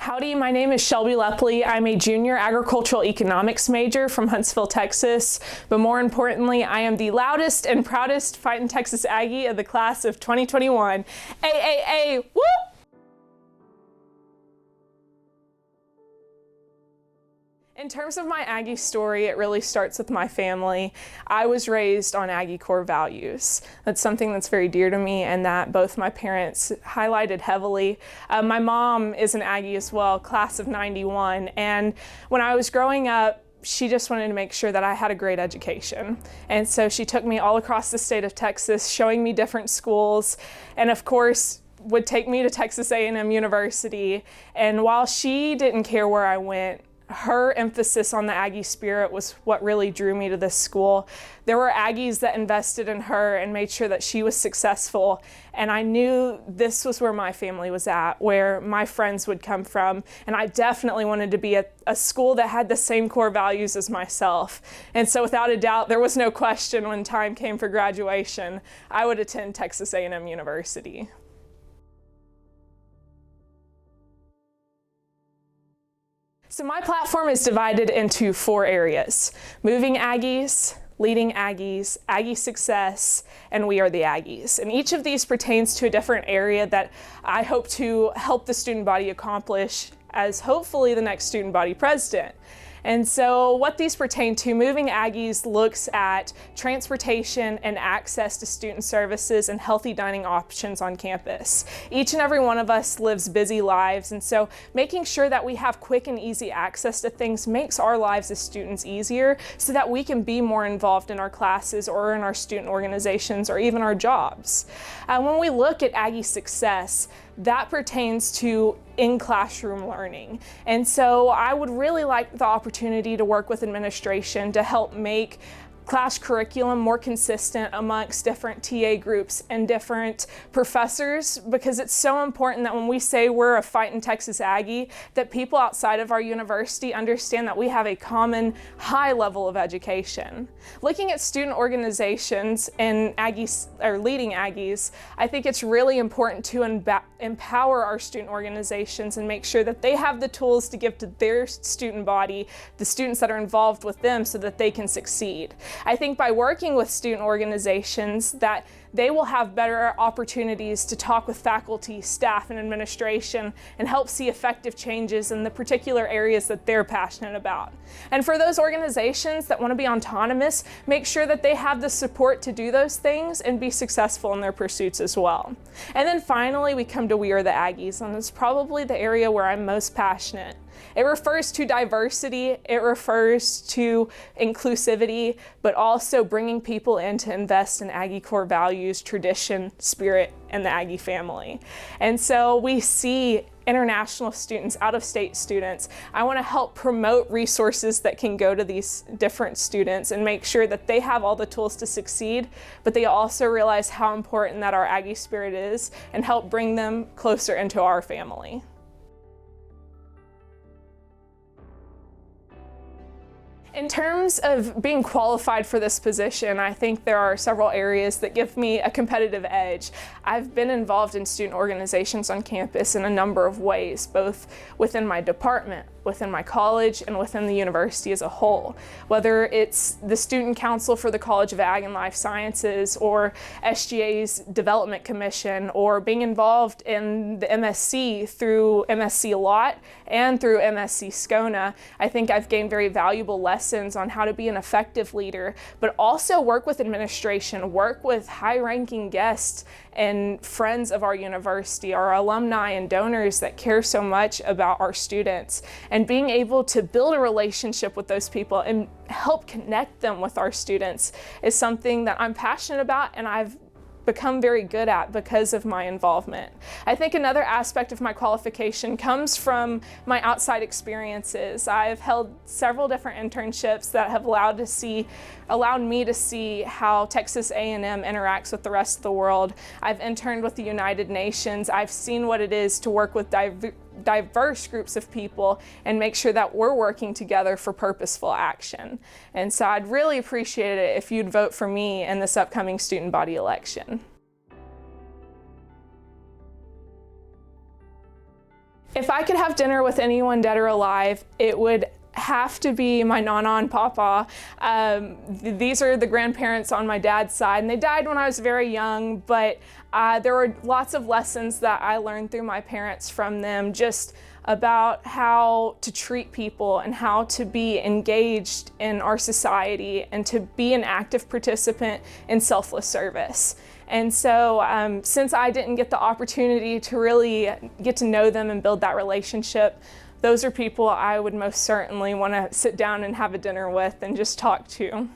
Howdy, my name is Shelby Lepley. I'm a junior agricultural economics major from Huntsville, Texas. But more importantly, I am the loudest and proudest Fightin' Texas Aggie of the class of 2021. AAA, whoop! In terms of my Aggie story, it really starts with my family. I was raised on Aggie core values. That's something that's very dear to me and that both my parents highlighted heavily. My mom is an Aggie as well, class of 91, and when I was growing up, she just wanted to make sure that I had a great education. And so she took me all across the state of Texas, showing me different schools, and of course, would take me to Texas A&M University. And while she didn't care where I went, her emphasis on the Aggie spirit was what really drew me to this school. There were Aggies that invested in her and made sure that she was successful. And I knew this was where my family was at, where my friends would come from. And I definitely wanted to be at a school that had the same core values as myself. And so without a doubt, there was no question when time came for graduation, I would attend Texas A&M University. So my platform is divided into 4 areas: moving Aggies, leading Aggies, Aggie success, and we are the Aggies. And each of these pertains to a different area that I hope to help the student body accomplish as hopefully the next student body president. And so what these pertain to, moving Aggies looks at transportation and access to student services and healthy dining options on campus. Each and every one of us lives busy lives, and so making sure that we have quick and easy access to things makes our lives as students easier so that we can be more involved in our classes or in our student organizations or even our jobs. When we look at Aggie success, that pertains to in-classroom learning. And so I would really like the opportunity to work with administration to help make class curriculum more consistent amongst different TA groups and different professors, because it's so important that when we say we're a Fightin' Texas Aggie, that people outside of our university understand that we have a common high level of education. Looking at student organizations and Aggies, or leading Aggies, I think it's really important to empower our student organizations and make sure that they have the tools to give to their student body, the students that are involved with them, so that they can succeed. I think by working with student organizations that they will have better opportunities to talk with faculty, staff, and administration and help see effective changes in the particular areas that they're passionate about. And for those organizations that want to be autonomous, make sure that they have the support to do those things and be successful in their pursuits as well. And then finally, we come to We Are the Aggies, and it's probably the area where I'm most passionate. It refers to diversity, it refers to inclusivity, but also bringing people in to invest in Aggie core values, tradition, spirit, and the Aggie family. And so we see international students, out-of-state students. I want to help promote resources that can go to these different students and make sure that they have all the tools to succeed, but they also realize how important that our Aggie spirit is and help bring them closer into our family. In terms of being qualified for this position, I think there are several areas that give me a competitive edge. I've been involved in student organizations on campus in a number of ways, both within my department, within my college, and within the university as a whole. Whether it's the Student Council for the College of Ag and Life Sciences, or SGA's Development Commission, or being involved in the MSC through MSC LOT and through MSC SCONA, I think I've gained very valuable lessons on how to be an effective leader, but also work with administration, work with high-ranking guests and friends of our university, our alumni and donors that care so much about our students. And being able to build a relationship with those people and help connect them with our students is something that I'm passionate about and I've become very good at because of my involvement. I think another aspect of my qualification comes from my outside experiences. I've held several different internships that have allowed me to see how Texas A&M interacts with the rest of the world. I've interned with the United Nations. I've seen what it is to work with diverse groups of people and make sure that we're working together for purposeful action. And so I'd really appreciate it if you'd vote for me in this upcoming student body election. If I could have dinner with anyone dead or alive, it would have to be my Nana and Papa. These are the grandparents on my dad's side, and they died when I was very young, but there were lots of lessons that I learned through my parents from them, just about how to treat people and how to be engaged in our society and to be an active participant in selfless service. And so since I didn't get the opportunity to really get to know them and build that relationship, those are people I would most certainly want to sit down and have a dinner with and just talk to.